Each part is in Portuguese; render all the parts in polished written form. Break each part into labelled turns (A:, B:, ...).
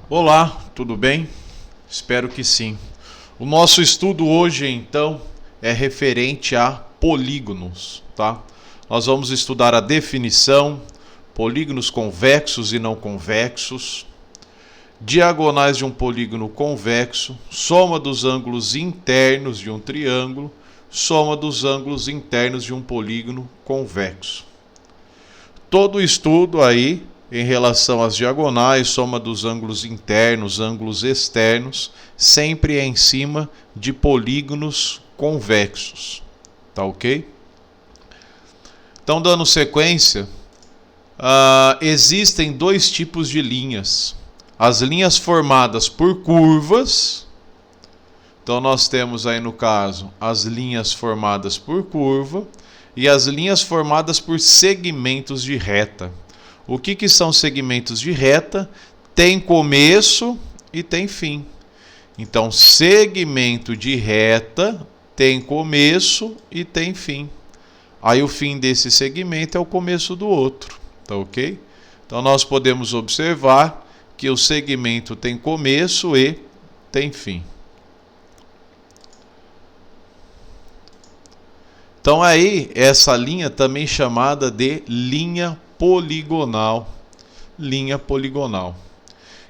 A: Olá, tudo bem? Espero que sim. O nosso estudo hoje, então, é referente a polígonos, tá? Nós vamos estudar a definição, polígonos convexos e não convexos, diagonais de um polígono convexo, soma dos ângulos internos de um triângulo, soma dos ângulos internos de um polígono convexo. Todo o estudo aí em relação às diagonais, soma dos ângulos internos, ângulos externos, sempre é em cima de polígonos convexos. Tá ok? Então, dando sequência, existem dois tipos de linhas. As linhas formadas por curvas. Então, nós temos aí no caso as linhas formadas por curva e as linhas formadas por segmentos de reta. O que são segmentos de reta? Tem começo e tem fim. Então, segmento de reta tem começo e tem fim. Aí o fim desse segmento é o começo do outro, tá ok? Então, nós podemos observar que o segmento tem começo e tem fim. Então, aí, essa linha também chamada de linha poligonal. Linha poligonal.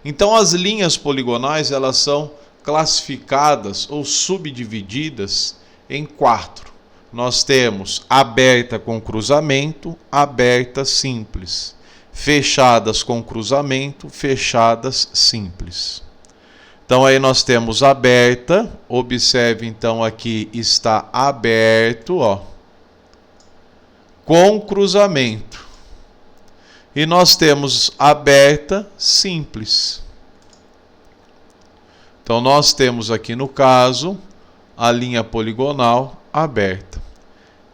A: Então, as linhas poligonais, elas são classificadas ou subdivididas em 4. Nós temos aberta com cruzamento, aberta simples. Fechadas com cruzamento, fechadas simples. Então, aí nós temos aberta. Observe, então, aqui está aberto, ó, com cruzamento. E nós temos aberta simples. Então, nós temos aqui no caso a linha poligonal aberta.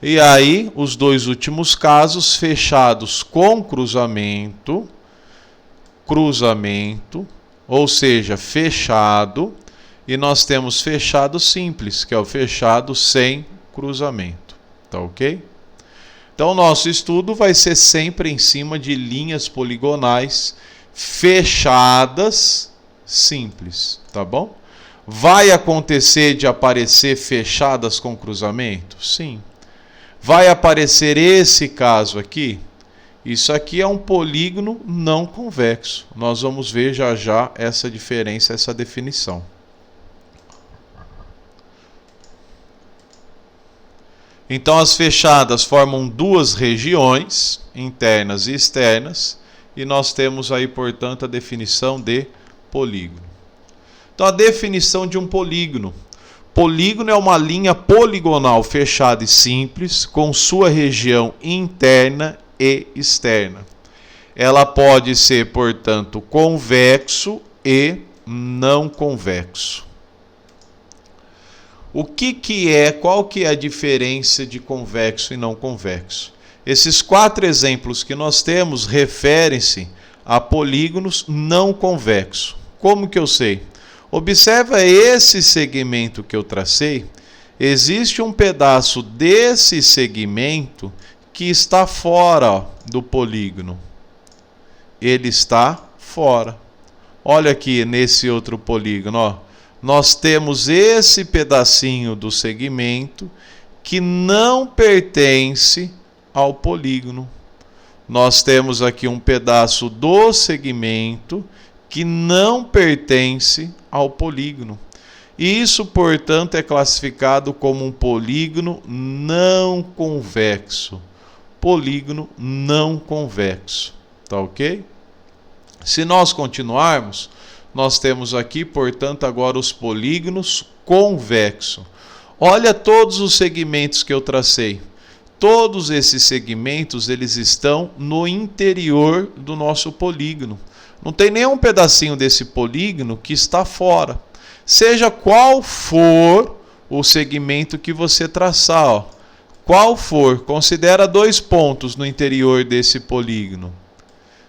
A: E aí, os dois últimos casos, fechados com cruzamento, cruzamento, ou seja, fechado. E nós temos fechado simples, que é o fechado sem cruzamento. Tá ok? Então, o nosso estudo vai ser sempre em cima de linhas poligonais fechadas simples, tá bom? Vai acontecer de aparecer fechadas com cruzamento? Sim. Vai aparecer esse caso aqui? Isso aqui é um polígono não convexo. Nós vamos ver já já essa diferença, essa definição. Então, as fechadas formam duas regiões, internas e externas, e nós temos aí, portanto, a definição de polígono. Então, a definição de um polígono. Polígono é uma linha poligonal fechada e simples, com sua região interna e externa. Ela pode ser, portanto, convexo e não convexo. Qual que é a diferença de convexo e não convexo? Esses 4 exemplos que nós temos referem-se a polígonos não convexos. Como que eu sei? Observa esse segmento que eu tracei. Existe um pedaço desse segmento que está fora do polígono. Ele está fora. Olha aqui nesse outro polígono, ó. Nós temos esse pedacinho do segmento que não pertence ao polígono. Nós temos aqui um pedaço do segmento que não pertence ao polígono. E isso, portanto, é classificado como um polígono não convexo. Polígono não convexo. Tá ok? Se nós continuarmos, nós temos aqui, portanto, agora os polígonos convexos. Olha todos os segmentos que eu tracei. Todos esses segmentos, eles estão no interior do nosso polígono. Não tem nenhum pedacinho desse polígono que está fora. Seja qual for o segmento que você traçar, ó. Qual for, considera 2 pontos no interior desse polígono.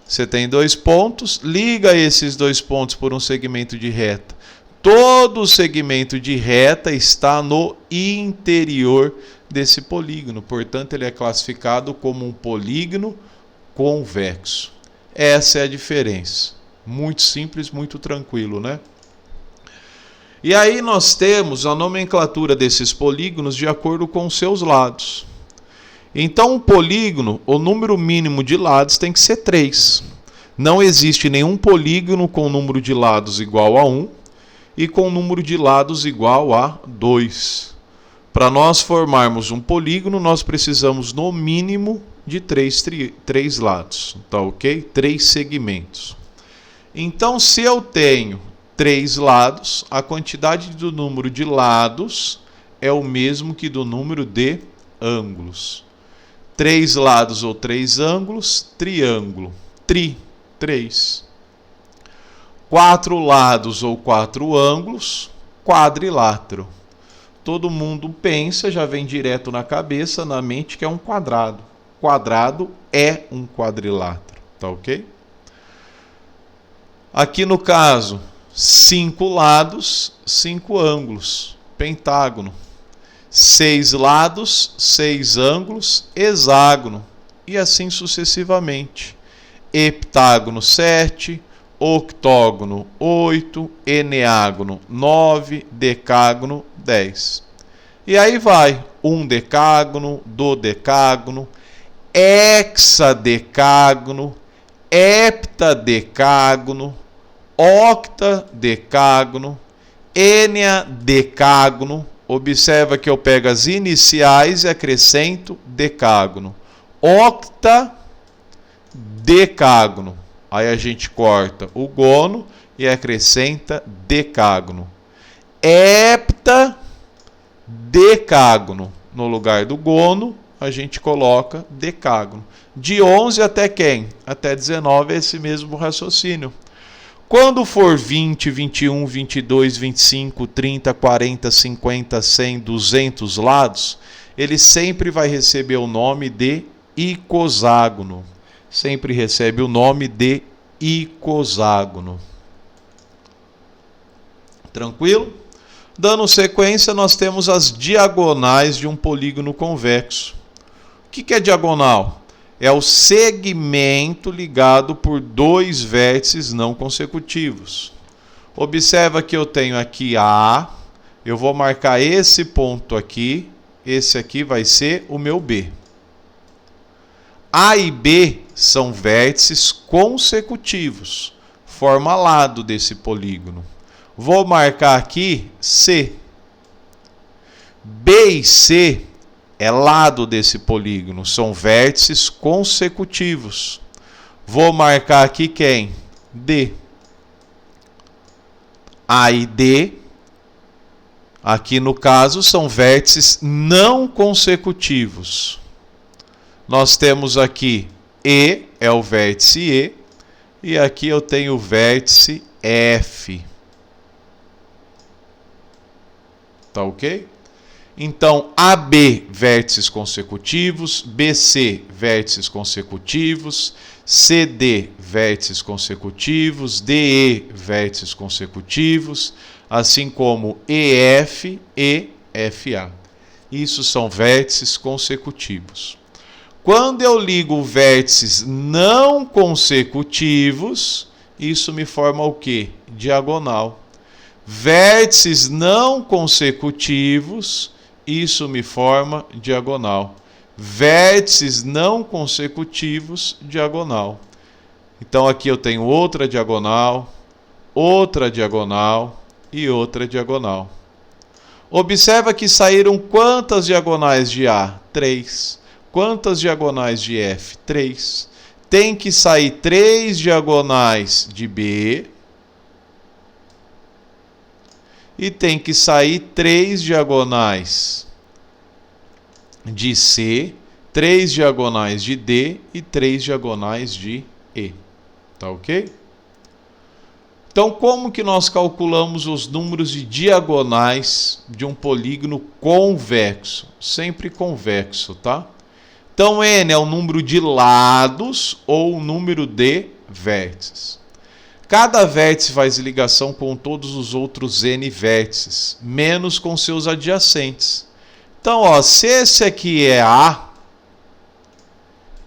A: Você tem 2 pontos, liga esses 2 pontos por um segmento de reta. Todo o segmento de reta está no interior desse polígono. Portanto, ele é classificado como um polígono convexo. Essa é a diferença. Muito simples, muito tranquilo, né? E aí nós temos a nomenclatura desses polígonos de acordo com os seus lados. Então, um polígono, o número mínimo de lados tem que ser 3. Não existe nenhum polígono com número de lados igual a 1 e com número de lados igual a 2. Para nós formarmos um polígono, nós precisamos no mínimo de 3 lados, tá ok? 3 segmentos. Então, se eu tenho 3 lados, a quantidade do número de lados é o mesmo que do número de ângulos. 3 lados ou 3 ângulos, triângulo. 3. 4 lados ou 4 ângulos, quadrilátero. Todo mundo pensa, já vem direto na cabeça, na mente, que é um quadrado. Quadrado é um quadrilátero, tá ok? Aqui no caso, 5 lados, 5 ângulos, pentágono. 6 lados, 6 ângulos, hexágono. E assim sucessivamente. Heptágono 7, octógono 8, eneágono 9, decágono 10. E aí vai, um decágono, dodecágono, hexadecágono, heptadecágono, octadecágono, eneadecágono. Observa que eu pego as iniciais e acrescento decágono. Octadecágono. Aí a gente corta o gono e acrescenta decágono. Heptadecágono. No lugar do gono, a gente coloca decágono. De 11 até quem? Até 19 é esse mesmo raciocínio. Quando for 20, 21, 22, 25, 30, 40, 50, 100, 200 lados, ele sempre vai receber o nome de icoságono. Sempre recebe o nome de icoságono. Tranquilo? Dando sequência, nós temos as diagonais de um polígono convexo. O que é diagonal? É o segmento ligado por 2 vértices não consecutivos. Observa que eu tenho aqui A, eu vou marcar esse ponto aqui, esse aqui vai ser o meu B. A e B são vértices consecutivos, forma lado desse polígono. Vou marcar aqui C. B e C é lado desse polígono, são vértices consecutivos. Vou marcar aqui quem? D. A e D, aqui no caso, são vértices não consecutivos. Nós temos aqui E, é o vértice E, e aqui eu tenho o vértice F. Tá ok? Então, AB, vértices consecutivos, BC, vértices consecutivos, CD, vértices consecutivos, DE, vértices consecutivos, assim como EF e FA. Isso são vértices consecutivos. Quando eu ligo vértices não consecutivos, isso me forma o quê? Diagonal. Vértices não consecutivos, isso me forma diagonal. Vértices não consecutivos, diagonal. Então aqui eu tenho outra diagonal e outra diagonal. Observa que saíram quantas diagonais de A? 3. Quantas diagonais de F? 3. Tem que sair 3 diagonais de B. E tem que sair 3 diagonais de C, 3 diagonais de D e 3 diagonais de E. Tá ok? Então, como que nós calculamos os números de diagonais de um polígono convexo? Sempre convexo, tá? Então, N é o número de lados ou o número de vértices. Cada vértice faz ligação com todos os outros N vértices, menos com seus adjacentes. Então, ó, se esse aqui é A,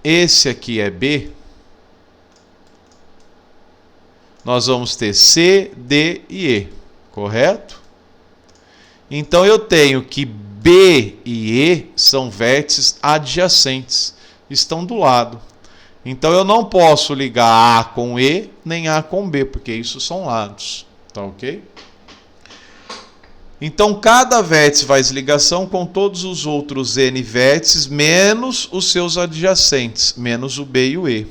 A: esse aqui é B, nós vamos ter C, D e E, correto? Então eu tenho que B e E são vértices adjacentes, estão do lado. Então eu não posso ligar A com E, nem A com B, porque isso são lados, tá ok? Então cada vértice faz ligação com todos os outros N vértices, menos os seus adjacentes, menos o B e o E.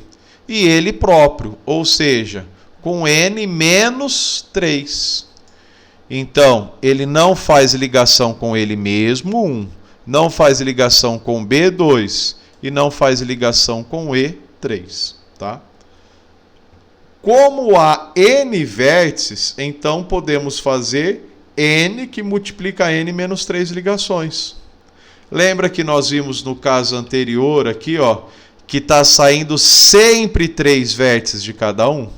A: E ele próprio, ou seja, com N menos 3. Então, ele não faz ligação com ele mesmo, 1. Não faz ligação com B, 2. E não faz ligação com E, 3. Tá? Como há N vértices, então podemos fazer N que multiplica N menos 3 ligações. Lembra que nós vimos no caso anterior aqui, ó, que está saindo sempre 3 vértices de cada um?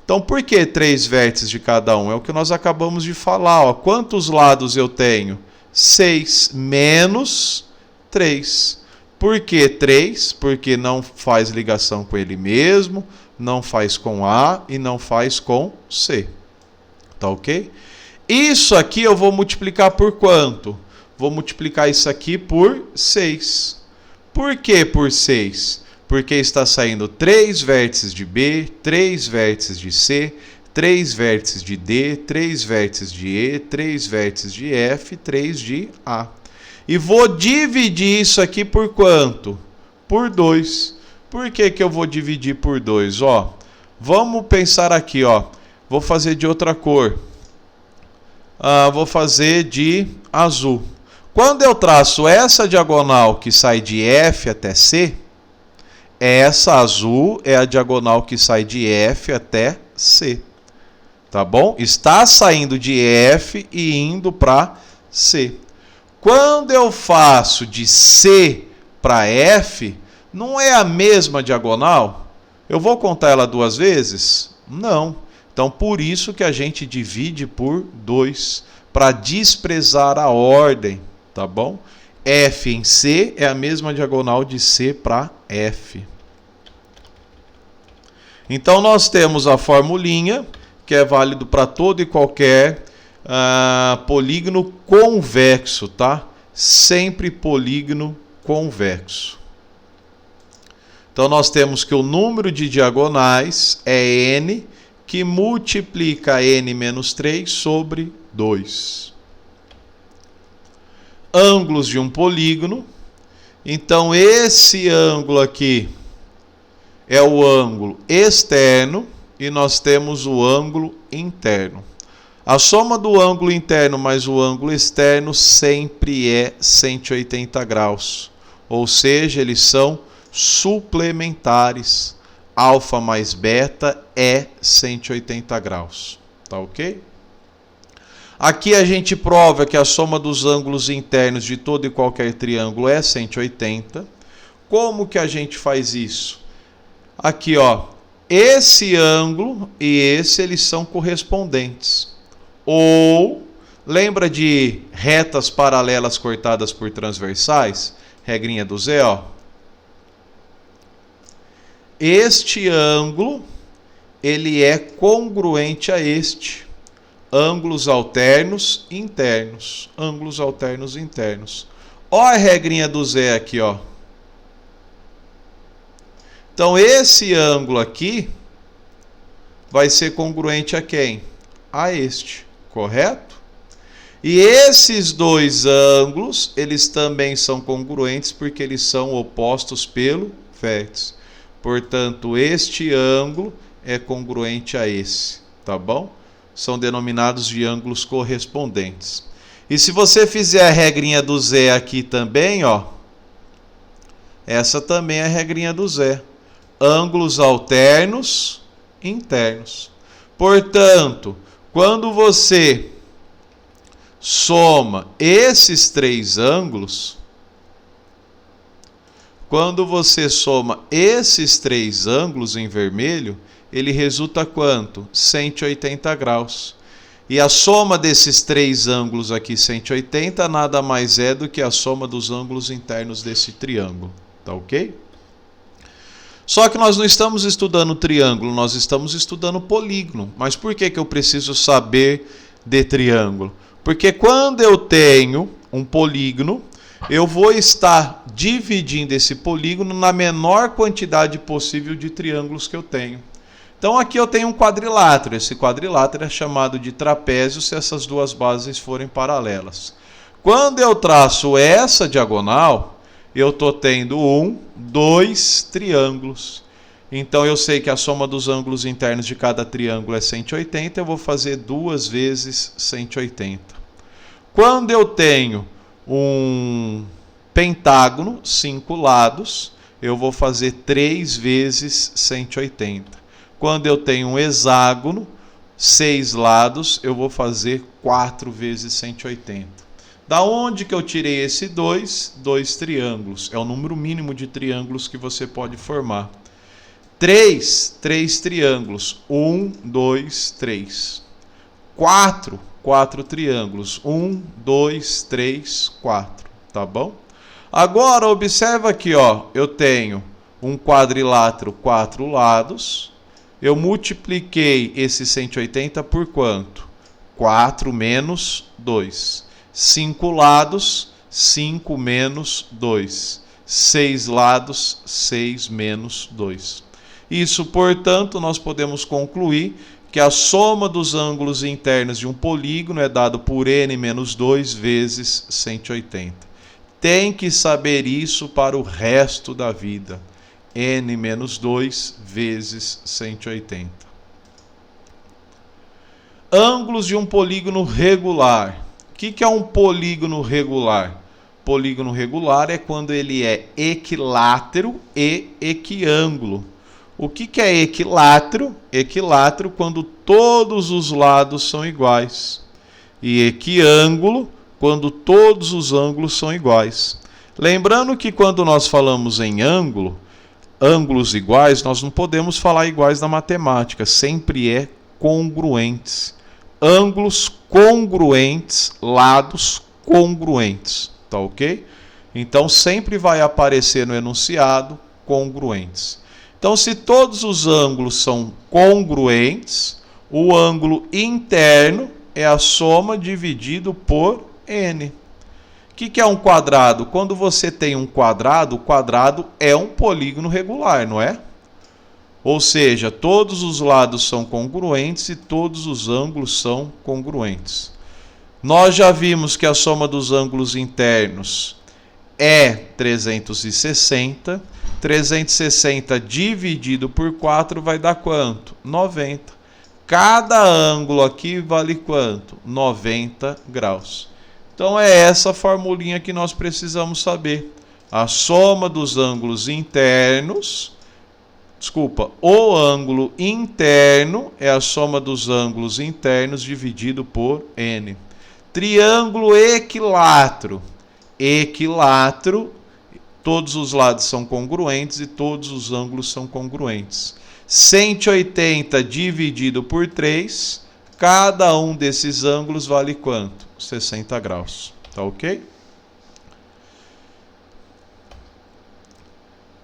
A: Então, por que 3 vértices de cada um? É o que nós acabamos de falar. Ó. Quantos lados eu tenho? 6 menos 3. Por que 3? Porque não faz ligação com ele mesmo, não faz com A e não faz com C. Tá ok? Isso aqui eu vou multiplicar por quanto? Vou multiplicar isso aqui por 6. Por que por 6? Porque está saindo 3 vértices de B, 3 vértices de C, 3 vértices de D, 3 vértices de E, 3 vértices de F, 3 de A. E vou dividir isso aqui por quanto? Por 2. Por que que eu vou dividir por 2? Ó, vamos pensar aqui, ó. Vou fazer de outra cor. Vou fazer de azul. Quando eu traço essa diagonal que sai de F até C, essa azul é a diagonal que sai de F até C. Tá bom? Está saindo de F e indo para C. Quando eu faço de C para F, não é a mesma diagonal? Eu vou contar ela 2 vezes? Não. Então, por isso que a gente divide por 2, para desprezar a ordem, tá bom? F em C é a mesma diagonal de C para F. Então, nós temos a formulinha, que é válido para todo e qualquer polígono convexo, tá? Sempre polígono convexo. Então, nós temos que o número de diagonais é N, que multiplica N menos 3 sobre 2. Ângulos de um polígono. Então, esse ângulo aqui é o ângulo externo e nós temos o ângulo interno. A soma do ângulo interno mais o ângulo externo sempre é 180 graus. Ou seja, eles são suplementares. Alfa mais beta é 180 graus. Tá ok? Aqui a gente prova que a soma dos ângulos internos de todo e qualquer triângulo é 180. Como que a gente faz isso? Aqui, ó, esse ângulo e esse, eles são correspondentes. Ou, lembra de retas paralelas cortadas por transversais? Regrinha do Zé, ó. Este ângulo, ele é congruente a este. Ângulos alternos internos. Ângulos alternos internos. Olha a regrinha do Zé aqui, ó. Então, esse ângulo aqui vai ser congruente a quem? A este, correto? E esses dois ângulos, eles também são congruentes porque eles são opostos pelo vértice. Portanto, este ângulo é congruente a esse, tá bom? São denominados de ângulos correspondentes. E se você fizer a regrinha do Zé aqui também, ó, essa também é a regrinha do Zé. Ângulos alternos internos. Portanto, quando você soma esses 3 ângulos, em vermelho, ele resulta quanto? 180 graus. E a soma desses 3 ângulos aqui, 180, nada mais é do que a soma dos ângulos internos desse triângulo. Tá ok? Só que nós não estamos estudando triângulo, nós estamos estudando polígono. Mas por que eu preciso saber de triângulo? Porque quando eu tenho um polígono, eu vou estar dividindo esse polígono na menor quantidade possível de triângulos que eu tenho. Então aqui eu tenho um quadrilátero. Esse quadrilátero é chamado de trapézio se essas duas bases forem paralelas. Quando eu traço essa diagonal, eu estou tendo 2 triângulos. Então eu sei que a soma dos ângulos internos de cada triângulo é 180, eu vou fazer 2 vezes 180. Quando eu tenho um pentágono, 5 lados, eu vou fazer 3 vezes 180. Quando eu tenho um hexágono, 6 lados, eu vou fazer 4 vezes 180. Da onde que eu tirei esse 2? 2 triângulos. É o número mínimo de triângulos que você pode formar. 3 triângulos. 1, 2, 3. 4 triângulos. 1, 2, 3, 4. Tá bom? Agora, observa aqui, ó. Eu tenho um quadrilátero, 4 lados. Eu multipliquei esse 180 por quanto? 4 menos 2. 5 lados, 5 menos 2. 6 lados, 6 menos 2. Isso, portanto, nós podemos concluir que a soma dos ângulos internos de um polígono é dado por n menos 2 vezes 180. Tem que saber isso para o resto da vida. N menos 2 vezes 180. Ângulos de um polígono regular. O que é um polígono regular? Polígono regular é quando ele é equilátero e equiângulo. O que é equilátero? Equilátero quando todos os lados são iguais. E equiângulo quando todos os ângulos são iguais. Lembrando que quando nós falamos em ângulos iguais, nós não podemos falar iguais na matemática, sempre é congruentes. Ângulos congruentes, lados congruentes, tá ok? Então sempre vai aparecer no enunciado congruentes. Então se todos os ângulos são congruentes, o ângulo interno é a soma dividido por n. O que é um quadrado? Quando você tem um quadrado, o quadrado é um polígono regular, não é? Ou seja, todos os lados são congruentes e todos os ângulos são congruentes. Nós já vimos que a soma dos ângulos internos é 360. 360 dividido por 4 vai dar quanto? 90. Cada ângulo aqui vale quanto? 90 graus. Então é essa formulinha que nós precisamos saber. A soma dos ângulos internos... o ângulo interno é a soma dos ângulos internos dividido por n. Triângulo equilátero. Equilátero, todos os lados são congruentes e todos os ângulos são congruentes. 180 dividido por 3, cada um desses ângulos vale quanto? 60 graus. Tá ok?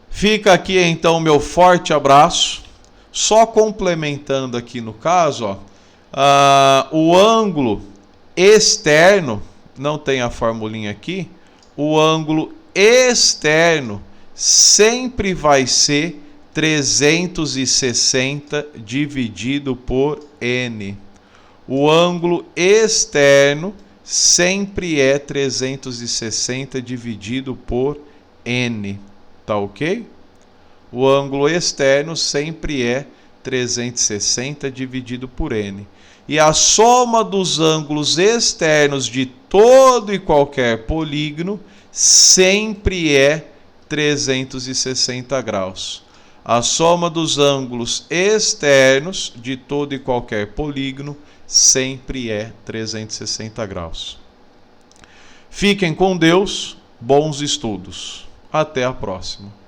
A: Fica aqui então o meu forte abraço. Só complementando aqui no caso, ó, o ângulo externo, não tem a formulinha aqui, o ângulo externo sempre vai ser 360 dividido por n. O ângulo externo sempre é 360 dividido por n. Tá ok? O ângulo externo sempre é 360 dividido por n. E a soma dos ângulos externos de todo e qualquer polígono sempre é 360 graus. A soma dos ângulos externos de todo e qualquer polígono sempre é 360 graus. Fiquem com Deus, bons estudos. Até a próxima.